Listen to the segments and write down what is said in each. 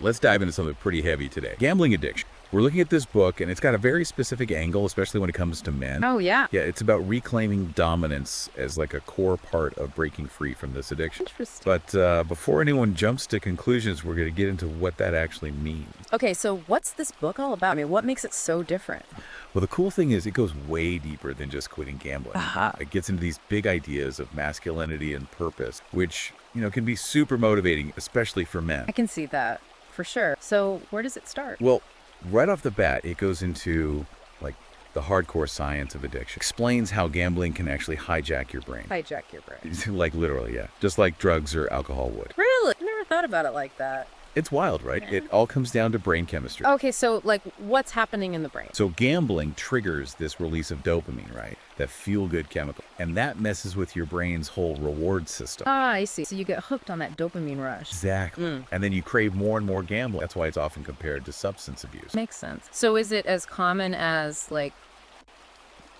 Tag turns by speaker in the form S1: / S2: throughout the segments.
S1: let's dive into something pretty heavy today. Gambling addiction. We're looking at this book, and it's got a very specific angle, especially when it comes to men.
S2: Oh, yeah.
S1: Yeah, it's about reclaiming dominance as like a core part of breaking free from this addiction.
S2: Interesting.
S1: But before anyone jumps to conclusions, we're going to get into what that actually means.
S2: Okay, so what's this book all about? I mean, what makes it so different?
S1: Well, the cool thing is it goes way deeper than just quitting gambling.
S2: Aha.
S1: It gets into these big ideas of masculinity and purpose, which, can be super motivating, especially for men.
S2: I can see that, for sure. So where does it start?
S1: Well, right off the bat, it goes into like the hardcore science of addiction. Explains how gambling can actually hijack your brain.
S2: Hijack your brain.
S1: Like literally, yeah. Just like drugs or alcohol would.
S2: Really? I never thought about it like that.
S1: It's wild, right? It all comes down to brain chemistry.
S2: Okay, so like what's happening in the brain?
S1: So gambling triggers this release of dopamine, right? That feel-good chemical. And that messes with your brain's whole reward system.
S2: Ah, I see. So you get hooked on that dopamine rush.
S1: Exactly. And then you crave more and more gambling. That's why it's often compared to substance abuse.
S2: Makes sense. So is it as common as like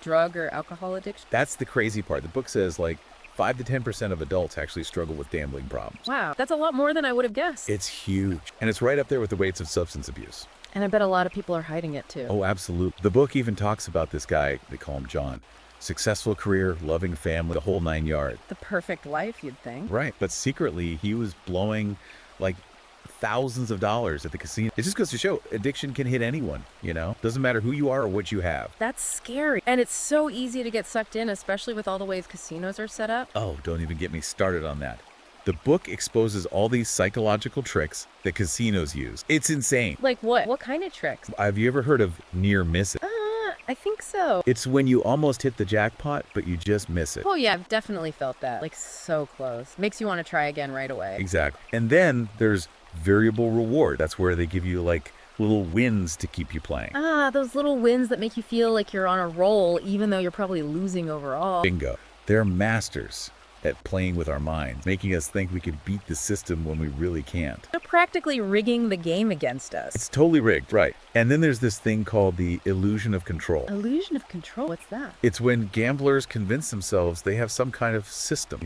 S2: drug or alcohol addiction?
S1: That's the crazy part. The book says 5 to 10% of adults actually struggle with gambling problems.
S2: Wow, that's a lot more than I would have guessed.
S1: It's huge. And it's right up there with the rates of substance abuse.
S2: And I bet a lot of people are hiding it too.
S1: Oh, absolutely. The book even talks about this guy, they call him John. Successful career, loving family, the whole 9 yards.
S2: The perfect life, you'd think.
S1: Right. But secretly, he was blowing thousands of dollars at the casino. It just goes to show addiction can hit anyone, Doesn't matter who you are or what you have.
S2: That's scary. And it's so easy to get sucked in, especially with all the ways casinos are set up.
S1: Oh, don't even get me started on that. The book exposes all these psychological tricks that casinos use. It's insane.
S2: Like what? What kind of tricks?
S1: Have you ever heard of near misses?
S2: I think so.
S1: It's when you almost hit the jackpot, but you just miss it.
S2: Oh yeah, I've definitely felt that. Like so close. Makes you want to try again right away.
S1: Exactly. And then there's variable reward. That's where they give you little wins to keep you playing.
S2: Ah, those little wins that make you feel like you're on a roll, even though you're probably losing overall.
S1: Bingo. They're masters at playing with our minds, making us think we could beat the system when we really can't.
S2: They're practically rigging the game against us.
S1: It's totally rigged, right. And then there's this thing called the illusion of control.
S2: Illusion of control? What's that?
S1: It's when gamblers convince themselves they have some kind of system,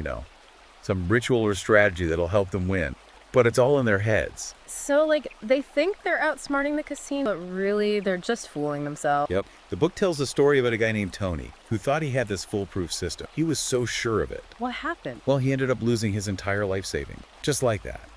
S1: some ritual or strategy that'll help them win. But it's all in their heads.
S2: So, they think they're outsmarting the casino, but really, they're just fooling themselves.
S1: Yep. The book tells the story about a guy named Tony, who thought he had this foolproof system. He was so sure of it.
S2: What happened?
S1: Well, he ended up losing his entire life savings, just like that.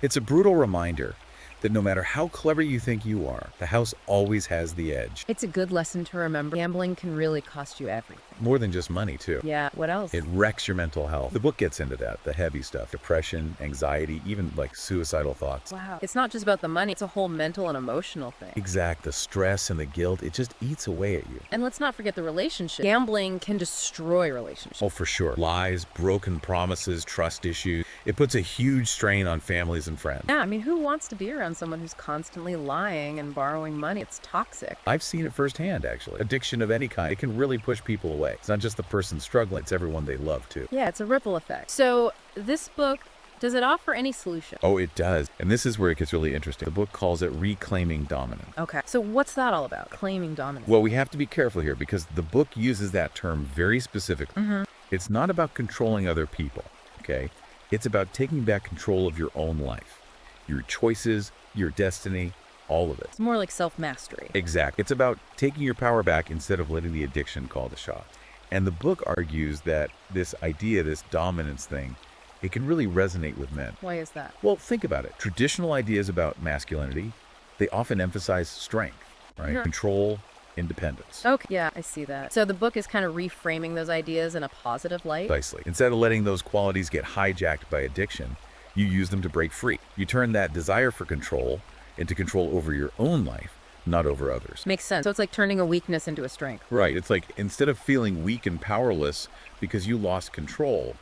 S1: It's a brutal reminder that no matter how clever you think you are, the house always has the edge.
S2: It's a good lesson to remember. Gambling can really cost you everything.
S1: More than just money, too.
S2: Yeah, what else?
S1: It wrecks your mental health. The book gets into that, the heavy stuff, depression, anxiety, even suicidal thoughts.
S2: Wow. It's not just about the money, it's a whole mental and emotional thing.
S1: Exact. The stress and the guilt, it just eats away at you.
S2: And let's not forget the relationship. Gambling can destroy relationships.
S1: Oh, for sure. Lies, broken promises, trust issues. It puts a huge strain on families and friends.
S2: Yeah, I mean, who wants to be around someone who's constantly lying and borrowing money? It's toxic.
S1: I've seen it firsthand, actually. Addiction of any kind, it can really push people away. It's not just the person struggling, it's everyone they love, too.
S2: Yeah, it's a ripple effect. So, this book, does it offer any solution?
S1: Oh, it does. And this is where it gets really interesting. The book calls it reclaiming dominance.
S2: Okay. So, what's that all about? Claiming dominance?
S1: Well, we have to be careful here because the book uses that term very specifically. It's not about controlling other people, okay? It's about taking back control of your own life, your choices, your destiny, all of it.
S2: It's more like self-mastery.
S1: Exactly. It's about taking your power back instead of letting the addiction call the shots. And the book argues that this idea, this dominance thing, it can really resonate with men.
S2: Why is that?
S1: Well, think about it. Traditional ideas about masculinity, they often emphasize strength, right?
S2: Yeah.
S1: Control, independence.
S2: Okay, yeah, I see that. So the book is kind of reframing those ideas in a positive light?
S1: Precisely. Instead of letting those qualities get hijacked by addiction, you use them to break free. You turn that desire for control into control over your own life, not over others.
S2: Makes sense. So it's like turning a weakness into a strength.
S1: Right. It's like instead of feeling weak and powerless because you lost control,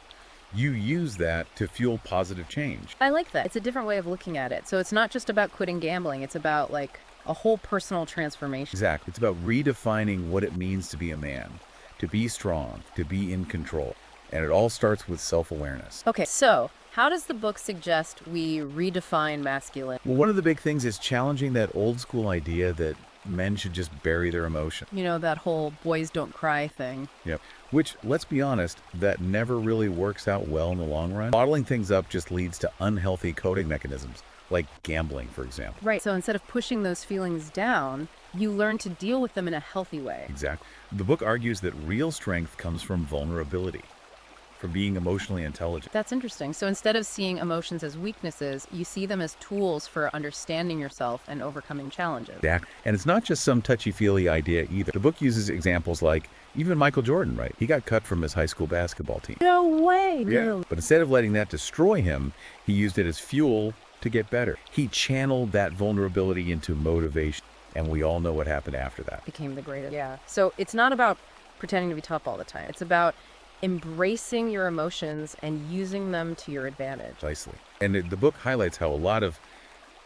S1: you use that to fuel positive change.
S2: I like that. It's a different way of looking at it. So it's not just about quitting gambling. It's about a whole personal transformation.
S1: Exactly. It's about redefining what it means to be a man, to be strong, to be in control. And it all starts with self-awareness.
S2: Okay, so how does the book suggest we redefine masculine?
S1: Well, one of the big things is challenging that old school idea that men should just bury their emotion.
S2: You know, that whole boys don't cry thing.
S1: Yep. Which, let's be honest, that never really works out well in the long run. Bottling things up just leads to unhealthy coping mechanisms like gambling, for example.
S2: Right. So instead of pushing those feelings down, you learn to deal with them in a healthy way.
S1: Exactly. The book argues that real strength comes from vulnerability, from being emotionally intelligent.
S2: That's interesting. So instead of seeing emotions as weaknesses, you see them as tools for understanding yourself and overcoming challenges.
S1: And it's not just some touchy-feely idea either. The book uses examples like even Michael Jordan, right? He got cut from his high school basketball team.
S2: No way.
S1: Yeah. But instead of letting that destroy him, he used it as fuel to get better. He channeled that vulnerability into motivation. And we all know what happened after that.
S2: Became the greatest. Yeah. So it's not about pretending to be tough all the time. It's about embracing your emotions and using them to your advantage.
S1: Precisely. And the book highlights how a lot of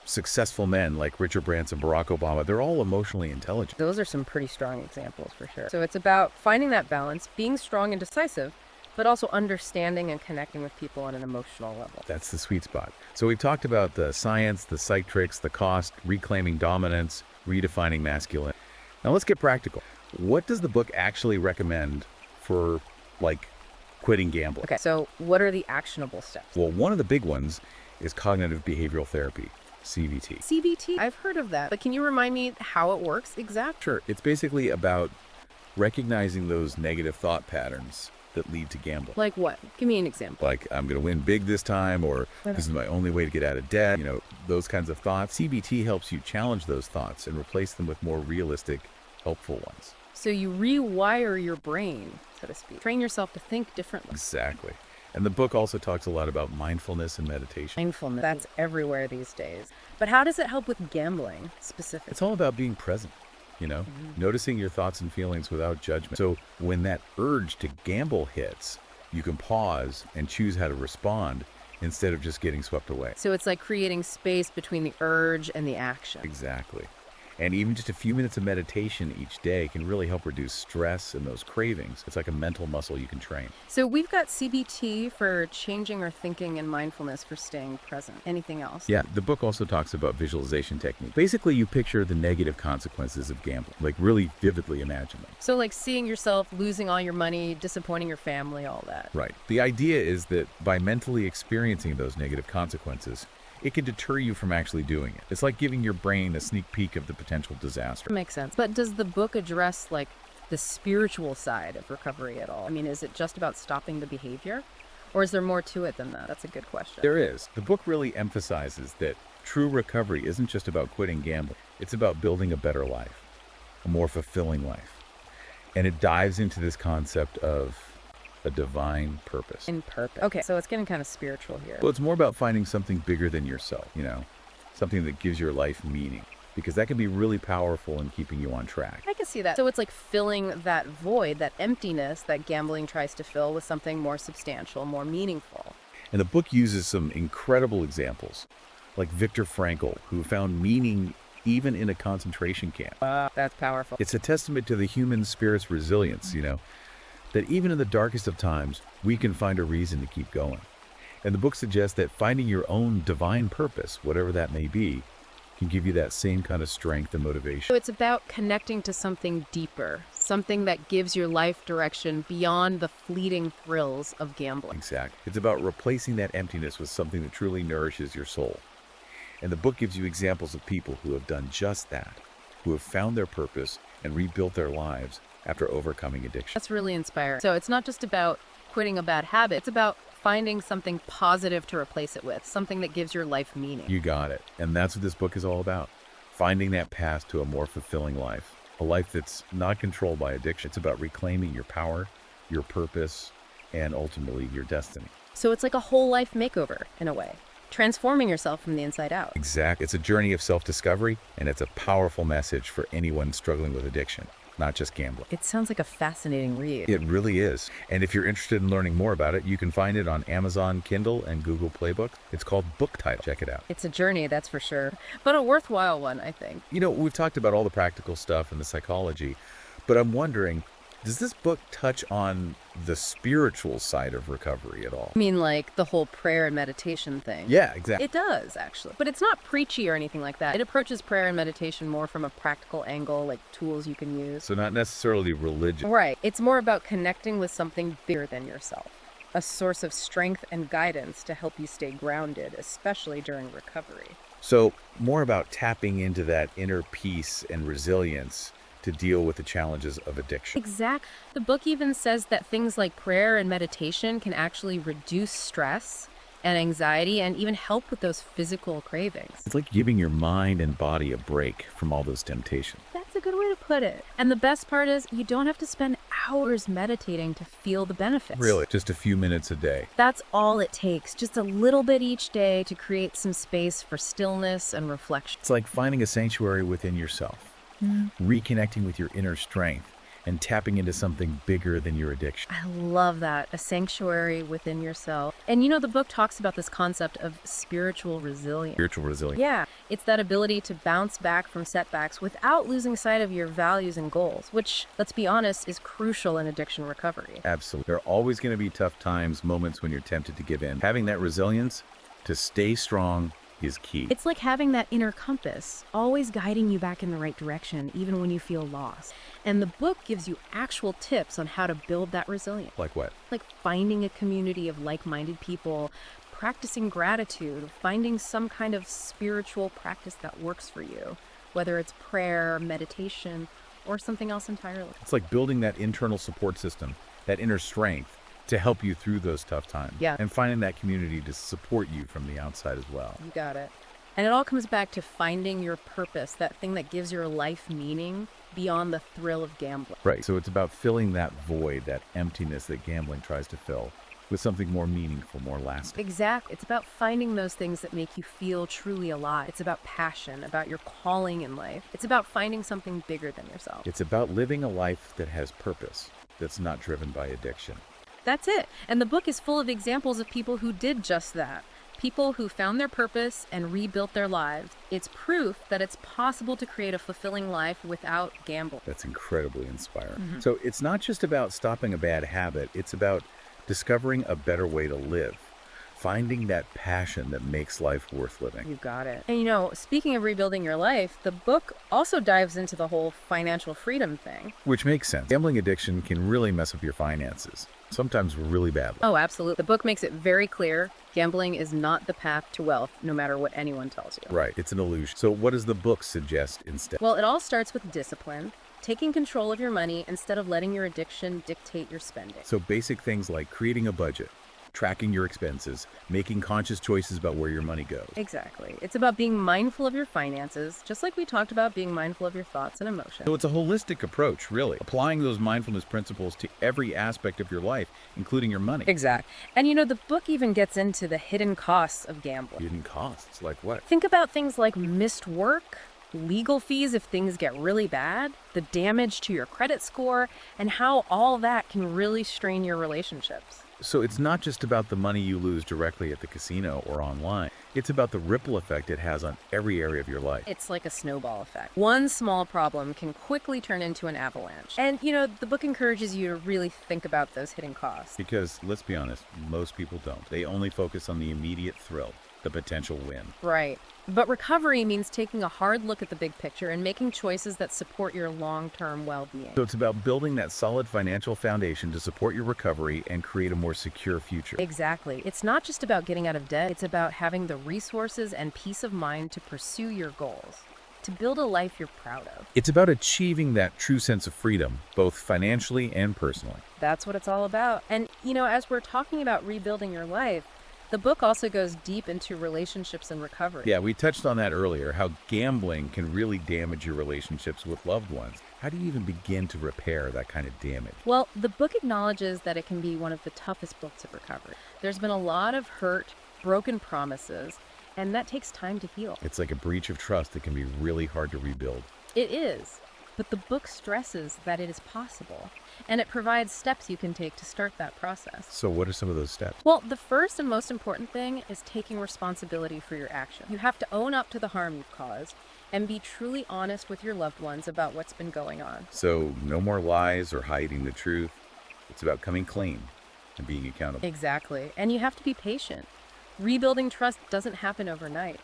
S1: successful men like Richard Branson, Barack Obama, they're all emotionally intelligent.
S2: Those are some pretty strong examples for sure. So it's about finding that balance, being strong and decisive, but also understanding and connecting with people on an emotional level.
S1: That's the sweet spot. So we've talked about the science, the psych tricks, the cost, reclaiming dominance, redefining masculine. Now let's get practical. What does the book actually recommend for, like, quitting gambling?
S2: Okay, so what are the actionable steps?
S1: Well, one of the big ones is cognitive behavioral therapy, CBT.
S2: CBT? I've heard of that, but can you remind me how it works exactly?
S1: Sure. It's basically about recognizing those negative thought patterns that lead to gambling.
S2: Like what? Give me an example.
S1: Like, I'm going to win big this time, or this is my only way to get out of debt, those kinds of thoughts. CBT helps you challenge those thoughts and replace them with more realistic, helpful ones.
S2: So you rewire your brain, so to speak. Train yourself to think differently.
S1: Exactly. And the book also talks a lot about mindfulness and meditation.
S2: Mindfulness. That's everywhere these days. But how does it help with gambling specifically?
S1: It's all about being present, noticing your thoughts and feelings without judgment. So when that urge to gamble hits, you can pause and choose how to respond instead of just getting swept away.
S2: So it's like creating space between the urge and the action.
S1: Exactly. And even just a few minutes of meditation each day can really help reduce stress and those cravings. It's like a mental muscle you can train.
S2: So we've got CBT for changing our thinking and mindfulness for staying present. Anything else?
S1: Yeah, the book also talks about visualization technique. Basically, you picture the negative consequences of gambling, like really vividly imagine them.
S2: So like seeing yourself losing all your money, disappointing your family, all that.
S1: Right. The idea is that by mentally experiencing those negative consequences, it can deter you from actually doing it. It's like giving your brain a sneak peek of the potential disaster.
S2: Makes sense. But does the book address like the spiritual side of recovery at all? I mean, is it just about stopping the behavior? Or is there more to it than that? That's a good question.
S1: There is. The book really emphasizes that true recovery isn't just about quitting gambling. It's about building a better life, a more fulfilling life. And it dives into this concept of a divine purpose.
S2: In purpose. Okay, so it's getting kind of spiritual here.
S1: Well, it's more about finding something bigger than yourself, something that gives your life meaning, because that can be really powerful in keeping you on track.
S2: I can see that. So it's like filling that void, that emptiness that gambling tries to fill with something more substantial, more meaningful.
S1: And the book uses some incredible examples, like Viktor Frankl, who found meaning even in a concentration camp.
S2: Wow, that's powerful.
S1: It's a testament to the human spirit's resilience, that even in the darkest of times, we can find a reason to keep going. And the book suggests that finding your own divine purpose, whatever that may be, can give you that same kind of strength and motivation.
S2: So it's about connecting to something deeper, something that gives your life direction beyond the fleeting thrills of gambling.
S1: Exactly. It's about replacing that emptiness with something that truly nourishes your soul. And the book gives you examples of people who have done just that, who have found their purpose and rebuilt their lives after overcoming addiction.
S2: That's really inspiring. So it's not just about quitting a bad habit. It's about finding something positive to replace it with, something that gives your life meaning.
S1: You got it. And that's what this book is all about. Finding that path to a more fulfilling life, a life that's not controlled by addiction. It's about reclaiming your power, your purpose, and ultimately your destiny.
S2: So it's like a whole life makeover in a way, transforming yourself from the inside out.
S1: Exactly. It's a journey of self-discovery, and it's a powerful message for anyone struggling with addiction, not just gambling.
S2: It sounds like a fascinating read.
S1: It really is. And if you're interested in learning more about it, you can find it on Amazon Kindle and Google Play Books. It's called Book Title. Check it out.
S2: It's a journey, that's for sure, but a worthwhile one, I think.
S1: We've talked about all the practical stuff and the psychology, but I'm wondering, does this book touch on the spiritual side of recovery at all?
S2: I mean, like the whole prayer and meditation thing.
S1: Yeah, exactly.
S2: It does, actually. But it's not preachy or anything like that. It approaches prayer and meditation more from a practical angle, like tools you can use.
S1: So not necessarily religion.
S2: Right. It's more about connecting with something bigger than yourself, a source of strength and guidance to help you stay grounded, especially during recovery.
S1: So more about tapping into that inner peace and resilience to deal with the challenges of addiction.
S2: Exact. The book even says that things like prayer and meditation can actually reduce stress and anxiety and even help with those physical cravings.
S1: It's like giving your mind and body a break from all those temptations.
S2: That's a good way to put it. And the best part is you don't have to spend hours meditating to feel the benefits.
S1: Really, just a few minutes a day.
S2: That's all it takes, just a little bit each day to create some space for stillness and reflection.
S1: It's like finding a sanctuary within yourself, reconnecting with your inner strength, and tapping into something bigger than your addiction.
S2: I love that, a sanctuary within yourself. And the book talks about this concept of spiritual resilience.
S1: Spiritual resilience.
S2: Yeah, it's that ability to bounce back from setbacks without losing sight of your values and goals, which, let's be honest, is crucial in addiction recovery.
S1: Absolutely. There are always going to be tough times, moments when you're tempted to give in. Having that resilience to stay strong is key.
S2: It's like having that inner compass, always guiding you back in the right direction, even when you feel lost. And the book gives you actual tips on how to build that resilience.
S1: Like what?
S2: Like finding a community of like-minded people, practicing gratitude, finding some kind of spiritual practice that works for you, whether it's prayer, meditation, or something else entirely.
S1: It's like building that internal support system, that inner strength to help you through those tough times.
S2: Yeah.
S1: And finding that community to support you from the outside as well.
S2: You got it. And it all comes back to finding your purpose, that thing that gives your life meaning beyond the thrill of gambling.
S1: Right. So it's about filling that void, that emptiness that gambling tries to fill with something more meaningful, more lasting.
S2: Exactly. It's about finding those things that make you feel truly alive. It's about passion, about your calling in life. It's about finding something bigger than yourself.
S1: It's about living a life that has purpose, that's not driven by addiction.
S2: That's it. And the book is full of examples of people who did just that. People who found their purpose and rebuilt their lives. It's proof that it's possible to create a fulfilling life without gambling.
S1: That's incredibly inspiring. So it's not just about stopping a bad habit, it's about discovering a better way to live, finding that passion that makes life worth living.
S2: You got it. And speaking of rebuilding your life, the book also dives into the whole financial freedom thing.
S1: Which makes sense. Gambling addiction can really mess up your finances, sometimes really badly.
S2: Oh, absolutely. The book makes it very clear gambling is not the path to wealth, no matter what anyone tells you.
S1: Right, it's an illusion. So what does the book suggest instead?
S2: Well, it all starts with discipline, taking control of your money instead of letting your addiction dictate your spending.
S1: So basic things like creating a budget, tracking your expenses, making conscious choices about where your money goes.
S2: Exactly. It's about being mindful of your finances, just like we talked about being mindful of your thoughts and emotions.
S1: So it's a holistic approach, really, applying those mindfulness principles to every aspect of your life, including your money.
S2: Exact. And the book even gets into the hidden costs of gambling.
S1: Hidden costs, like what?
S2: Think about things like missed work, legal fees if things get really bad, the damage to your credit score, and how all that can really strain your relationships.
S1: So it's not just about the money you lose directly at the casino or online. It's about the ripple effect it has on every area of your life.
S2: It's like a snowball effect. One small problem can quickly turn into an avalanche. And, the book encourages you to really think about those hidden costs.
S1: Because, let's be honest, most people don't. They only focus on the immediate thrill, the potential win.
S2: Right. But recovery means taking a hard look at the big picture and making choices that support your long-term well-being.
S1: So it's about building that solid financial foundation to support your recovery and create a more secure future.
S2: Exactly. It's not just about getting out of debt. It's about having the resources and peace of mind to pursue your goals, to build a life you're proud of.
S1: It's about achieving that true sense of freedom, both financially and personally.
S2: That's what it's all about. And, as we're talking about rebuilding your life, the book also goes deep into relationships and recovery.
S1: Yeah, we touched on that earlier, how gambling can really damage your relationships with loved ones. How do you even begin to repair that kind of damage?
S2: Well, the book acknowledges that it can be one of the toughest books of recovery. There's been a lot of hurt, broken promises, and that takes time to heal.
S1: It's like a breach of trust that can be really hard to rebuild.
S2: It is, but the book stresses that it is possible, and it provides steps you can take to start that process.
S1: So what are some of those steps?
S2: Well, the first and most important thing is taking responsibility for your action. You have to own up to the harm you've caused and be truly honest with your loved ones about what's been going on.
S1: So no more lies or hiding the truth. It's about coming clean and being accountable.
S2: Exactly. And you have to be patient. Rebuilding trust doesn't happen overnight.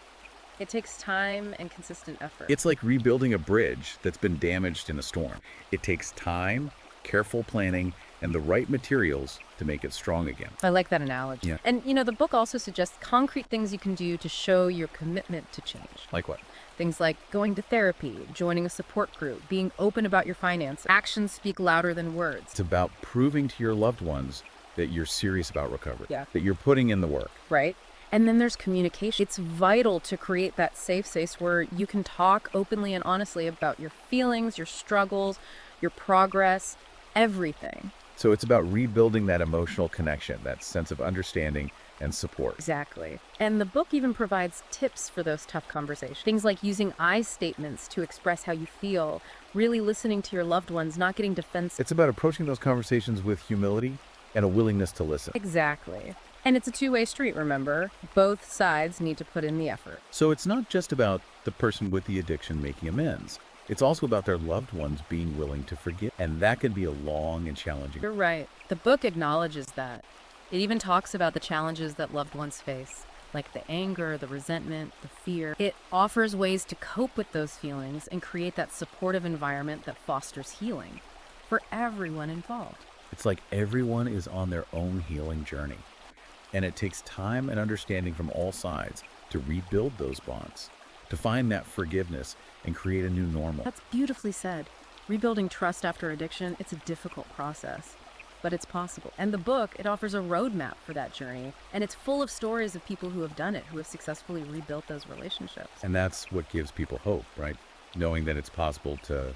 S2: It takes time and consistent effort.
S1: It's like rebuilding a bridge that's been damaged in a storm. It takes time, careful planning, and the right materials to make it strong again.
S2: I like that analogy.
S1: Yeah.
S2: And, the book also suggests concrete things you can do to show your commitment to change.
S1: Like what?
S2: Things like going to therapy, joining a support group, being open about your finances. Actions speak louder than words.
S1: It's about proving to your loved ones that you're serious about recovery,
S2: Yeah.
S1: that you're putting in the work.
S2: Right? And then there's communication. It's vital to create that safe space where you can talk openly and honestly about your feelings, your struggles, your progress, everything.
S1: So it's about rebuilding that emotional connection, that sense of understanding and support.
S2: Exactly. And the book even provides tips for those tough conversations. Things like using I statements to express how you feel, really listening to your loved ones, not getting defensive.
S1: It's about approaching those conversations with humility and a willingness to listen.
S2: Exactly. And it's a two-way street, remember? Both sides need to put in the effort.
S1: So it's not just about the person with the addiction making amends. It's also about their loved ones being willing to forgive. And that can be a long and challenging.
S2: You're right. The book acknowledges that. It even talks about the challenges that loved ones face, like the anger, the resentment, the fear. It offers ways to cope with those feelings and create that supportive environment that fosters healing for everyone involved.
S1: It's like everyone is on their own healing journey. And it takes time and understanding from all sides to rebuild those bonds, to find that forgiveness and create a new normal.
S2: That's beautifully said. Rebuilding trust after addiction, it's a difficult process, but it's possible. And the book, it offers a roadmap for that journey, and it's full of stories of people who have done it, who have successfully rebuilt those relationships.
S1: And that's what gives people hope, right? Knowing that it's possible to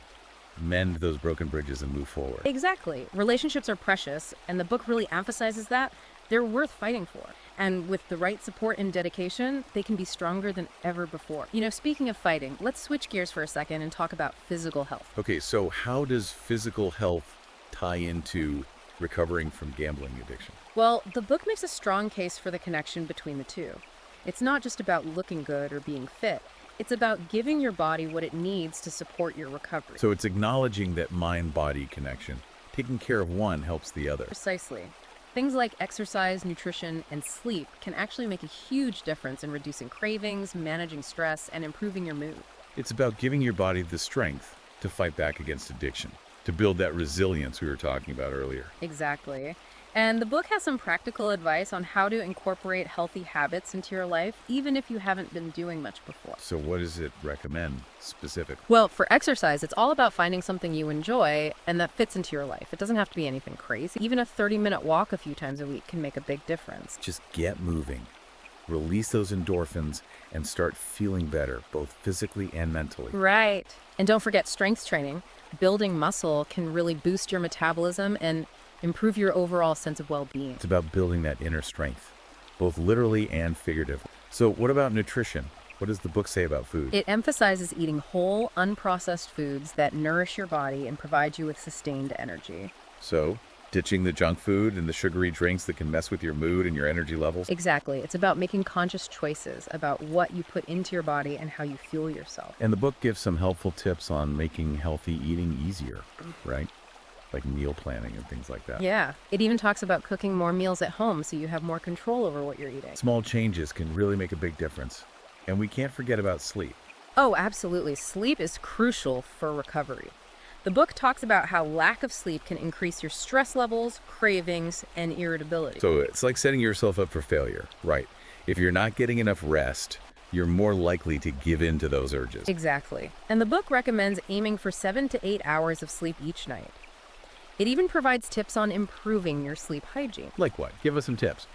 S1: mend those broken bridges and move forward.
S2: Exactly. Relationships are precious, and the book really emphasizes that. They're worth fighting for. And with the right support and dedication, they can be stronger than ever before. Speaking of fighting, let's switch gears for a second and talk about physical health.
S1: Okay, so how does physical health tie into recovering from gambling addiction?
S2: Well, the book makes a strong case for the connection between the two. It's not just about looking good or being fit. It's about giving your body what it needs to support your recovery.
S1: So it's acknowledging that mind-body connection. Taking care of one helps the other.
S2: Precisely. Things like exercise, nutrition, and sleep can actually make a huge difference in reducing cravings, managing stress, and improving your mood.
S1: It's about giving your body the strength to fight back against addiction, to build that resilience we were talking about earlier.
S2: Exactly. And the book has some practical advice on how to incorporate healthy habits into your life, even if you haven't been doing much before.
S1: So what does it recommend specifically?
S2: Well, for exercise, it's all about finding something you enjoy and that fits into your life. It doesn't have to be anything crazy. Even a 30-minute walk a few times a week can make a big difference.
S1: Just get moving. Release those endorphins and start feeling better, both physically and mentally.
S2: Right. And don't forget strength training. Building muscle can really boost your metabolism and improve your overall sense of well-being.
S1: It's about building that inner strength, both literally and figuratively. So what about nutrition? What does the book say about food?
S2: It emphasizes eating whole, unprocessed foods that nourish your body and provide you with sustained energy.
S1: So, ditching the junk food and the sugary drinks that can mess with your mood and your energy levels?
S2: Exactly. It's about making conscious choices about what you put into your body and how you fuel yourself.
S1: And the book gives some helpful tips on making healthy eating easier, right? Like meal planning and things like that.
S2: Yeah. It even talks about cooking more meals at home so you have more control over what you're eating.
S1: Small changes can really make a big difference. And we can't forget about sleep.
S2: Oh, absolutely. Sleep is crucial for recovery. The book talks about how lack of sleep can increase your stress levels, cravings, and irritability.
S1: So it's like setting yourself up for failure, right? If you're not getting enough rest, you're more likely to give in to those urges.
S2: Exactly. And the book recommends aiming for 7 to 8 hours of sleep each night. It even provides tips on improving your sleep hygiene.
S1: Like what? Give us some tips.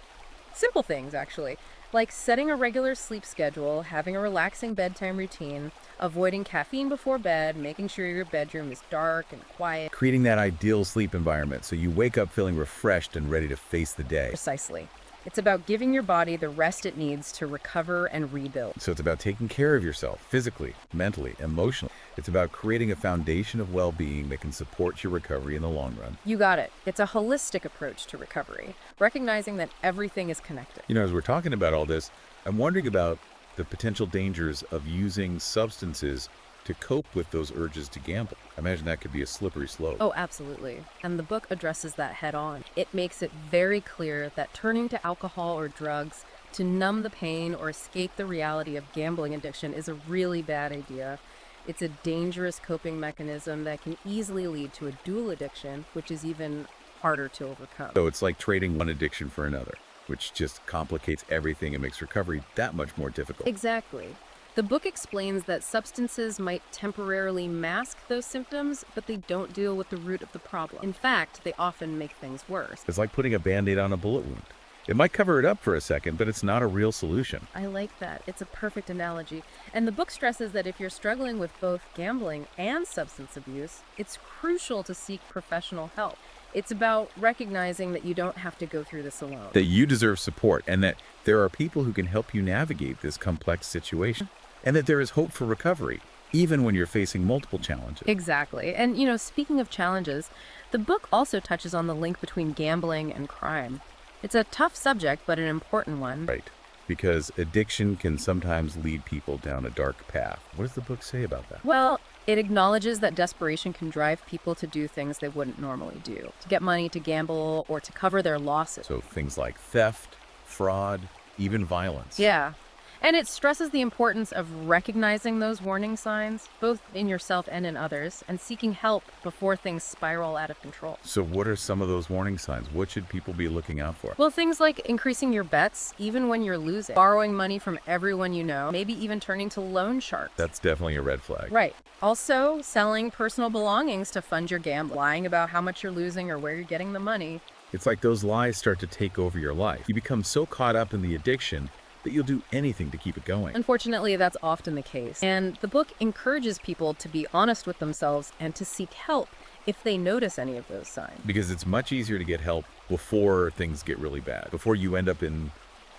S2: Simple things, actually, like setting a regular sleep schedule, having a relaxing bedtime routine, avoiding caffeine before bed, making sure your bedroom is dark and quiet.
S1: Creating that ideal sleep environment so you wake up feeling refreshed and ready to face the day.
S2: Precisely. It's about giving your body the rest it needs to recover and rebuild.
S1: So it's about taking care of yourself physically, mentally, emotionally. It's about creating a foundation of well-being that can support your recovery in the long run.
S2: You got it. It's a holistic approach to recovery, recognizing that everything is connected.
S1: As we're talking about all this, I'm wondering about the potential dangers of using substances to cope with those urges to gamble. I imagine that could be a slippery slope.
S2: Oh, absolutely. And the book addresses that head on. It makes it very clear that turning to alcohol or drugs to numb the pain or escape the reality of gambling addiction is a really bad idea. It's a dangerous coping mechanism that can easily lead to a dual addiction, which is even harder to overcome.
S1: So it's like trading one addiction for another, which just complicates everything and makes recovery that much more difficult.
S2: Exactly. The book explains that substances might temporarily mask those symptoms, but they don't deal with the root of the problem. In fact, they often make things worse.
S1: It's like putting a Band-Aid on a bullet wound. It might cover it up for a second, but it's not a real solution.
S2: I like that. It's a perfect analogy. And the book stresses that if you're struggling with both gambling and substance abuse, it's crucial to seek professional help. It's about recognizing that you don't have to go through this alone.
S1: That you deserve support and that there are people who can help you navigate this complex situation. And that there is hope for recovery, even when you're facing multiple challenges.
S2: Exactly. And, speaking of challenges, the book also touches on the link between gambling and crime. It's a tough subject, but an important one.
S1: Right. Because addiction can sometimes lead people down a dark path. What does the book say about that?
S2: Well, it acknowledges that desperation can drive people to do things they wouldn't normally do, to get money, to gamble, or to cover their losses.
S1: So things like theft, fraud, even violence.
S2: Yeah. And it stresses the importance of recognizing those warning signs, both in yourself and in others, and seeking help before things spiral out of control.
S1: So what are some of those warning signs? What should people be looking out for?
S2: Well, things like increasing your bets, even when you're losing, borrowing money from everyone you know, maybe even turning to loan sharks.
S1: That's definitely a red flag.
S2: Right. Also, selling personal belongings to fund your gambling, lying about how much you're losing or where you're getting the money.
S1: It's like those lies start to take over your life. You become so caught up in the addiction that you'll do anything to keep it going.
S2: Unfortunately, that's often the case. And the book encourages people to be honest with themselves and to seek help if they notice any of those signs.
S1: Because it's much easier to get help before things get really bad, before you end up in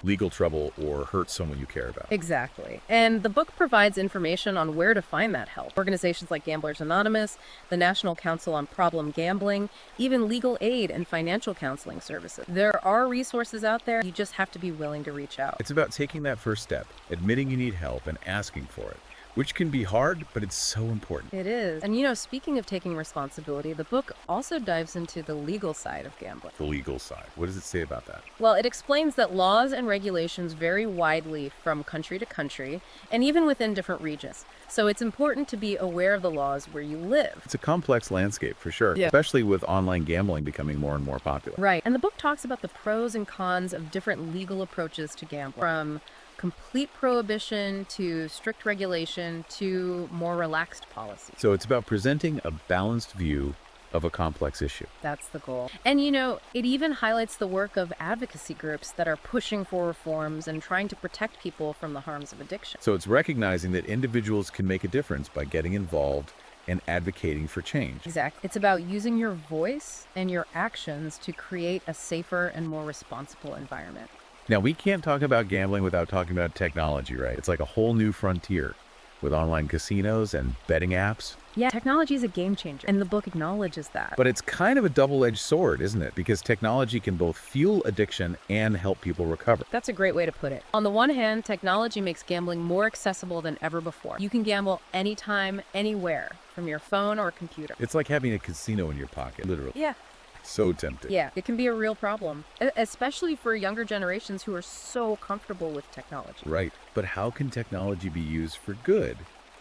S1: legal trouble or hurt someone you care about.
S2: Exactly. And the book provides information on where to find that help. Organizations like Gamblers Anonymous, the National Council on Problem Gambling, even legal aid and financial counseling services. There are resources out there. You just have to be willing to reach out.
S1: It's about taking that first step, admitting you need help and asking for it, which can be hard, but it's so important.
S2: It is. And speaking of taking responsibility, the book also dives into the legal side of gambling.
S1: The legal side. What does it say about that?
S2: Well, it explains that laws and regulations vary widely from country to country and even within different regions. So it's important to be aware of the laws where you live.
S1: It's a complex landscape for sure,
S2: Yeah.
S1: especially with online gambling becoming more and more popular.
S2: Right. And the book talks about the pros and cons of different legal approaches to gambling, from complete prohibition to strict regulation to more relaxed policies.
S1: So it's about presenting a balanced view of a complex issue.
S2: That's the goal. And it even highlights the work of advocacy groups that are pushing for reforms and trying to protect people from the harms of addiction.
S1: So it's recognizing that individuals can make a difference by getting involved and advocating for change.
S2: Exactly. It's about using your voice and your actions to create a safer and more responsible environment.
S1: Now, we can't talk about gambling without talking about technology, right? It's like a whole new frontier with online casinos and betting apps.
S2: Yeah, technology is a game changer, and the book acknowledges that.
S1: But it's kind of a double-edged sword, isn't it? Because technology can both fuel addiction and help people recover.
S2: That's a great way to put it. On the one hand, technology makes gambling more accessible than ever before. You can gamble anytime, anywhere, from your phone or computer.
S1: It's like having a casino in your pocket, literally.
S2: Yeah.
S1: So tempting.
S2: Yeah, it can be a real problem, especially for younger generations who are so comfortable with technology.
S1: Right. But how can technology be used for good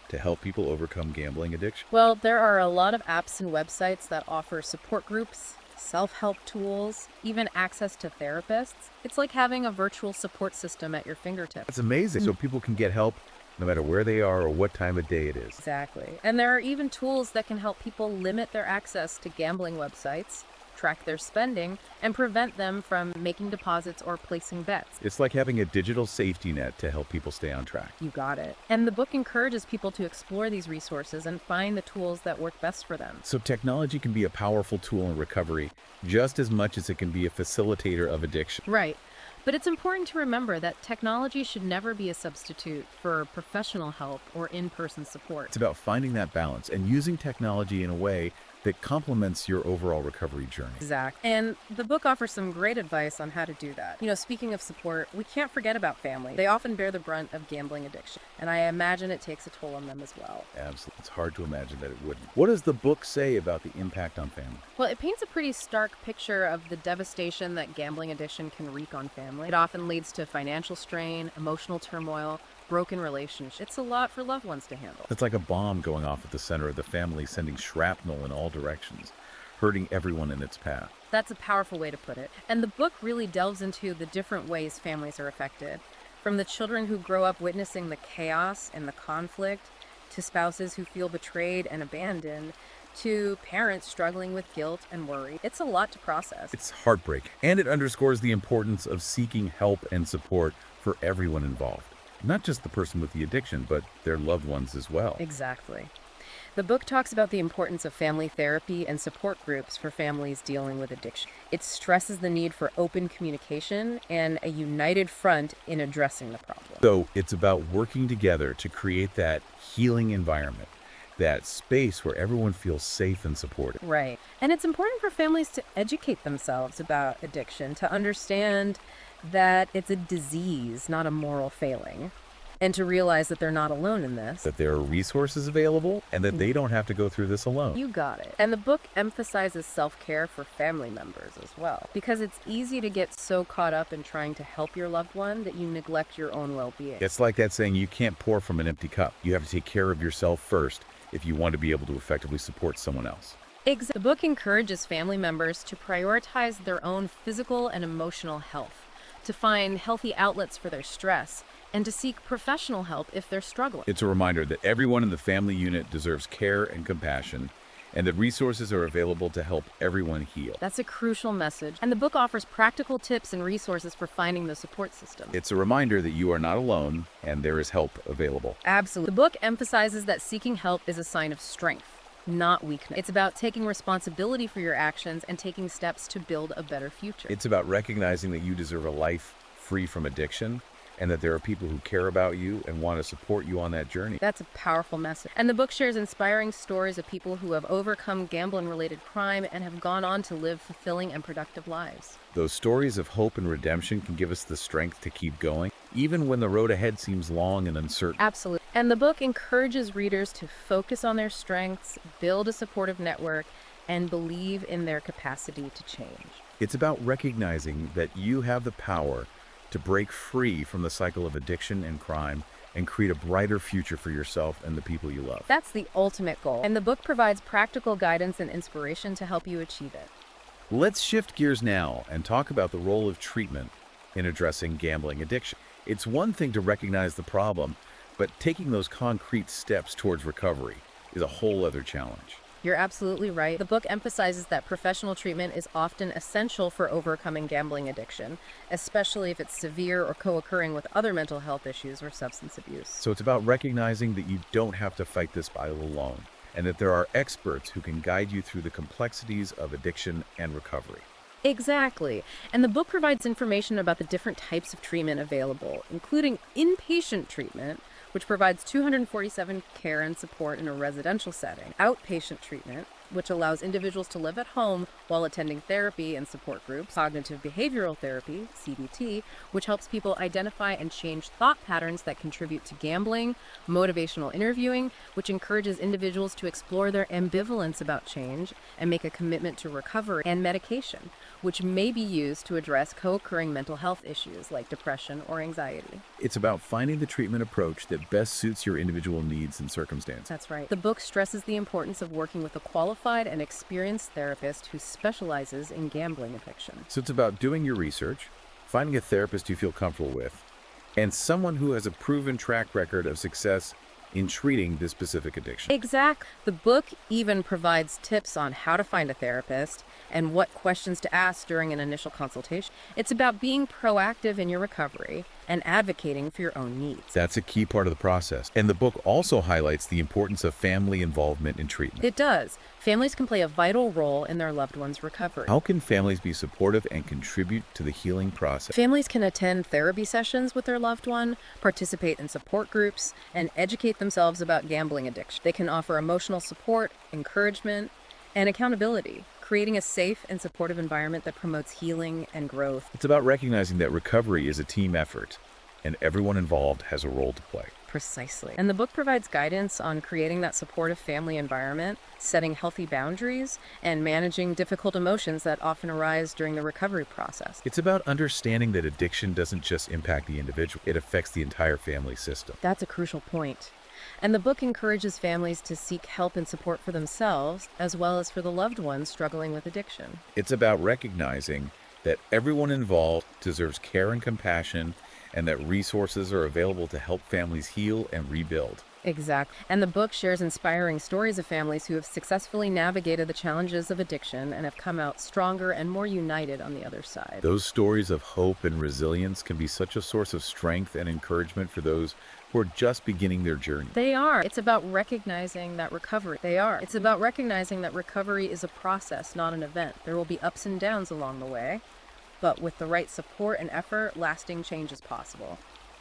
S1: to help people overcome gambling addiction?
S2: Well, there are a lot of apps and websites that offer support groups, self-help tools, even access to therapists. It's like having a virtual support system at your fingertips.
S1: That's amazing. So people can get help no matter where they are or what time of day it is.
S2: Exactly. And there are even tools that can help people limit their access to gambling websites, track their spending, and prevent them from making deposits or placing bets.
S1: It's like having a digital safety net to help people stay on track.
S2: You got it. And the book encourages people to explore these resources and find the tools that work best for them.
S1: So technology can be a powerful tool in recovery just as much as it can be a facilitator of addiction.
S2: Right. But it's important to remember that technology should never be a substitute for professional help or in-person support.
S1: It's about finding that balance and using technology in a way that complements your overall recovery journey.
S2: Exactly. And the book offers some great advice on how to do that. Speaking of support, we can't forget about family. They often bear the brunt of gambling addiction, and I imagine it takes a toll on them as well.
S1: Absolutely. It's hard to imagine that it wouldn't. What does the book say about the impact on family?
S2: Well, it paints a pretty stark picture of the devastation that gambling addiction can wreak on family. It often leads to financial strain, emotional turmoil, broken relationships. It's a lot for loved ones to handle.
S1: It's like a bomb going off at the center of the family, sending shrapnel in all directions, hurting everyone in its path.
S2: That's a powerful way to put it. And the book really delves into the different ways families are affected, from the children who grow up witnessing the chaos and the conflict, to spouses who feel betrayed and abandoned, to parents struggling with guilt and worry. It's a lot to process.
S1: It's heartbreaking, and it underscores the importance of seeking help and support for everyone involved. Not just the person with the addiction, but their loved ones as well.
S2: Exactly. The book talks about the importance of family therapy and support groups for families dealing with addiction. It stresses the need for open communication and a united front in addressing the problem.
S1: So it's about working together to create that healing environment, that space where everyone feels safe and supported.
S2: Right. And it's important for families to educate themselves about addiction, to understand that it's a disease, not a moral failing, and to realize that they're not alone in this.
S1: That there are resources available and that they don't have to go through this alone.
S2: You got it. And the book emphasizes self-care for family members as well, because it's easy to get so caught up in trying to help your loved one that you neglect your own well-being.
S1: It's like that saying, you can't pour from an empty cup. You have to take care of yourself first if you want to be able to effectively support someone else.
S2: The book encourages family members to prioritize their own physical and emotional health, to find healthy outlets for their stress, and to seek professional help if they're struggling.
S1: It's a reminder that everyone in the family unit deserves care and compassion, and that resources are available to help everyone heal.
S2: That's a crucial message. And the book offers practical tips and resources for finding the support system.
S1: It's a reminder that you are not alone and there is help available.
S2: Absolutely. The book emphasizes that seeking help is a sign of strength, not weakness. It's about taking responsibility for your actions and taking steps to build a better future.
S1: It's about recognizing that you deserve a life free from addiction, and that there are people who care about you and want to support you on that journey.
S2: That's a powerful message. And the book shares inspiring stories of people who have overcome gambling-related crime and have gone on to live fulfilling and productive lives.
S1: Those stories of hope and redemption can give us the strength to keep going, even when the road ahead seems long and uncertain.
S2: Absolutely. And the book encourages readers to focus on their strengths, build a supportive network, and believe in their capacity to change.
S1: It's about recognizing that you have the power to break free from the cycle of addiction and crime and create a brighter future for yourself and the people you love.
S2: That's the ultimate goal, and the book provides practical guidance and inspiration to help you achieve it.
S1: Let's shift gears now and talk about the role of treatment in addressing gambling addiction. It's one thing to recognize the problem, but taking those concrete steps towards recovery is a whole other challenge.
S2: You're absolutely right. The book emphasizes that professional treatment is often essential for overcoming gambling addiction, especially if it's severe or co-occurring with other mental health issues or substance abuse.
S1: So it's about recognizing that you don't have to fight this battle alone, and that there are experts who can guide you through the complexities of addiction and recovery.
S2: Exactly. And the book provides information about the different types of treatment available, including inpatient treatment, which provides 247 care and support in a residential setting, outpatient treatment, which allows individuals to live at home while attending therapy and support groups, cognitive behavioral therapy, CBT, which helps people identify and change thought patterns that contribute to gambling, motivational interviewing, which encourages individuals to explore their ambivalence about change and make a commitment to recovery, and medication, which may be used to address co-occurring mental health issues like depression or anxiety.
S1: It's about finding the treatment approach that best suits your individual needs and circumstances.
S2: That's right. The book stresses the importance of working with a qualified and experienced therapist who specializes in gambling addiction.
S1: So it's about doing your research, finding a therapist you feel comfortable with, and someone who has a proven track record of success in treating this specific addiction.
S2: Exactly. The book even provides tips on how to find a therapist and what questions to ask during an initial consultation. It's about being proactive in your recovery and advocating for your own needs.
S1: That's a key part of the process. And the book also highlights the importance of family involvement in treatment.
S2: It does. Families can play a vital role in their loved one's recovery.
S1: How can families be supportive and contribute to the healing process?
S2: Families can attend therapy sessions with their loved one, participate in support groups, and educate themselves about gambling addiction. They can offer emotional support, encouragement, and accountability, creating a safe and supportive environment that promotes healing and growth.
S1: It's about recognizing that recovery is a team effort, and everyone involved has a role to play.
S2: Precisely. And the book provides guidance on creating that supportive family environment, setting healthy boundaries, and managing difficult emotions that often arise during the recovery process.
S1: It's about understanding that addiction doesn't just impact the individual, it affects the entire family system.
S2: That's a crucial point. And the book encourages families to seek help and support for themselves, as well as for the loved ones struggling with addiction.
S1: It's about recognizing that everyone involved deserves care and compassion, and that resources are available to help families heal and rebuild.
S2: Exactly. And the book shares inspiring stories of families who have successfully navigated the challenges of addiction and have come out stronger and more united on the other side.
S1: Those stories of hope and resilience can be such a source of strength and encouragement for those who are just beginning their journey.
S2: They are. It's about recognizing that recovery. They are. It's about recognizing that recovery is a process, not an event. There will be ups and downs along the way, but with the right support and effort, lasting change is possible.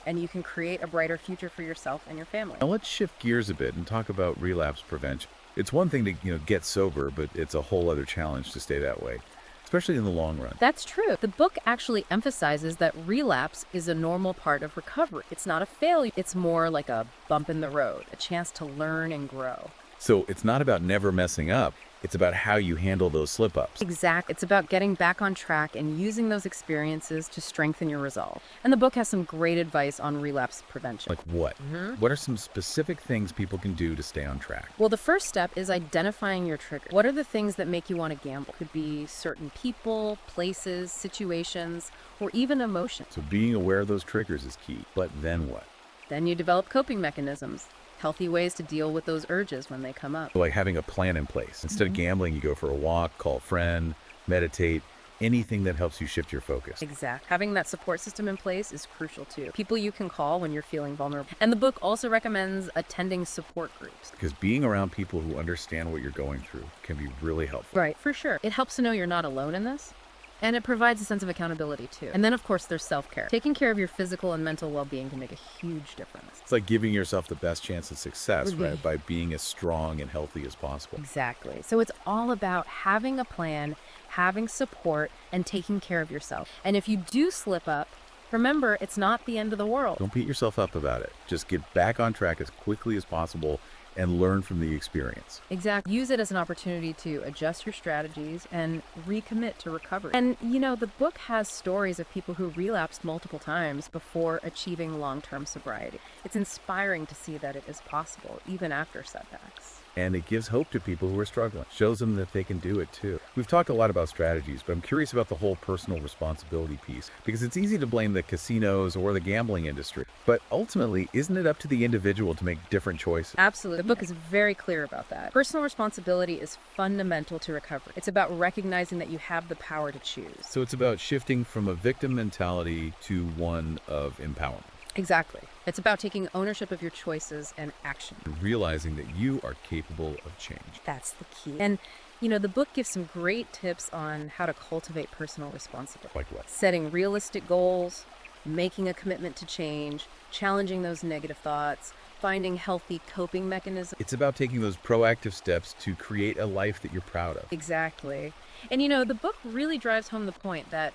S2: And you can create a brighter future for yourself and your family.
S1: Now let's shift gears a bit and talk about relapse prevention. It's one thing to, get sober, but it's a whole other challenge to stay that way, especially in the long run.
S2: That's true. The book actually emphasizes that relapse is a normal part of recovery. It's not a failure. It's more like a bump in the road, a chance to learn and grow.
S1: So it's not about never messing up. It's about how you handle those slip-ups.
S2: Exactly. It's about getting back on track and using those experiences to strengthen your resolve. And the book has some great advice on relapse prevention.
S1: Like what? What are some specific things people can do to stay on track?
S2: Well, the first step is identifying your trigger. What are the things that make you want to gamble? Could be certain people, places, situations, or even emotions.
S1: So being aware of those triggers is key. But then what?
S2: Then you develop coping mechanisms, healthy ways to deal with those urges when they come up.
S1: Like having a plan in place. Instead of gambling, you go for a walk, call a friend, meditate, anything that helps you shift your focus.
S2: Exactly. Having that support system in place is crucial too. People you can call when you're feeling vulnerable. And the book also recommends attending support groups.
S1: Because being around people who understand what you're going through can be really helpful.
S2: Right, for sure. It helps to know you're not alone in this. And it provides a sense of accountability too. And then, of course, there's self-care. Taking care of your physical and mental well-being can make a huge difference.
S1: It's like giving yourself the best chance at success, right? By being as strong and healthy as possible.
S2: Exactly. So it's all about having a plan, having support, and taking care of yourself. And if you do slip up, remember, it's not the end of the world.
S1: Don't beat yourself up about it. Just get back on track as quickly as possible and learn from the experience.
S2: Exactly. Use it as an opportunity to adjust your strategies and recommit to recovery. And, the book has stories of people who relapsed multiple times before achieving long-term sobriety. It's inspiring to see that it is possible, even after setbacks.
S1: And it gives hope to people who are struggling. Shows them that they can do it too. We've talked a lot about strategies, but I'm curious about the whole personal responsibility piece, because it's easy to blame the casinos or the gambling industry. But ultimately, isn't it up to the individual to make different choices?
S2: Absolutely. The book is very clear about that. Personal responsibility is fundamental to recovery. It's about recognizing that you have the power to choose.
S1: So it's about shifting from a victim mentality to one of empowerment.
S2: Exactly. It's about taking ownership of your choices and action.
S1: Realizing that you are capable of change.
S2: That's the key. And, the book gives some great tips on how to cultivate personal responsibility.
S1: Like what?
S2: Setting realistic goals, making a commitment to change, challenging those negative thoughts, finding healthy coping mechanisms.
S1: It's about taking those proactive steps to create a life that you're proud of.
S2: Exactly. And, the book really drives home the point that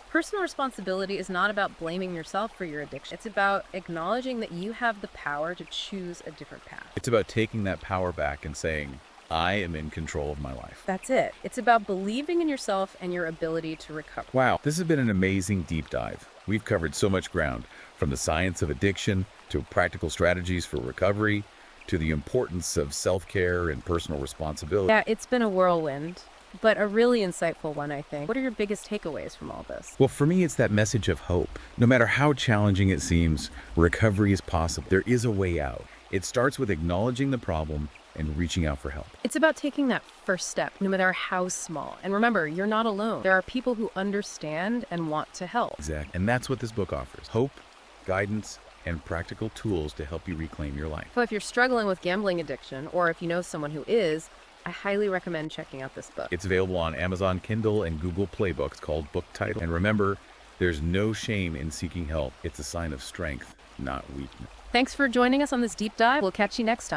S2: personal responsibility is not about blaming yourself for your addiction. It's about acknowledging that you have the power to choose a different path.
S1: It's about taking that power back and saying, I am in control of my life.
S2: That's it. It's about believing in yourself and your ability to recover.
S1: Wow, this has been an amazing deep dive. We've covered so much ground, from the science of addiction to practical strategies for recovery to the importance of self-care and personal responsibility.
S2: Yeah, it's been a whirlwind, but a really insightful one, I think. What are your biggest takeaways from all this?
S1: Well, for me, it's that message of hope. No matter how challenging it seems, recovery is possible. There is a way out. It starts with acknowledging the problem and reaching out for help.
S2: It's about taking that first step, no matter how small. And remember, you're not alone. There are people who understand and want to help.
S1: Exactly. And that's what this book offers. Hope, guidance, and practical tools to help you reclaim your life.
S2: So if you're struggling with gambling addiction, or if you know someone who is, I highly recommend checking out this book.
S1: It's available on Amazon Kindle and Google Play Books, called Book Title. And remember, there's no shame in seeking help. It's a sign of strength, not weakness.
S2: Thanks for joining us on this deep dive. We'll catch you next time.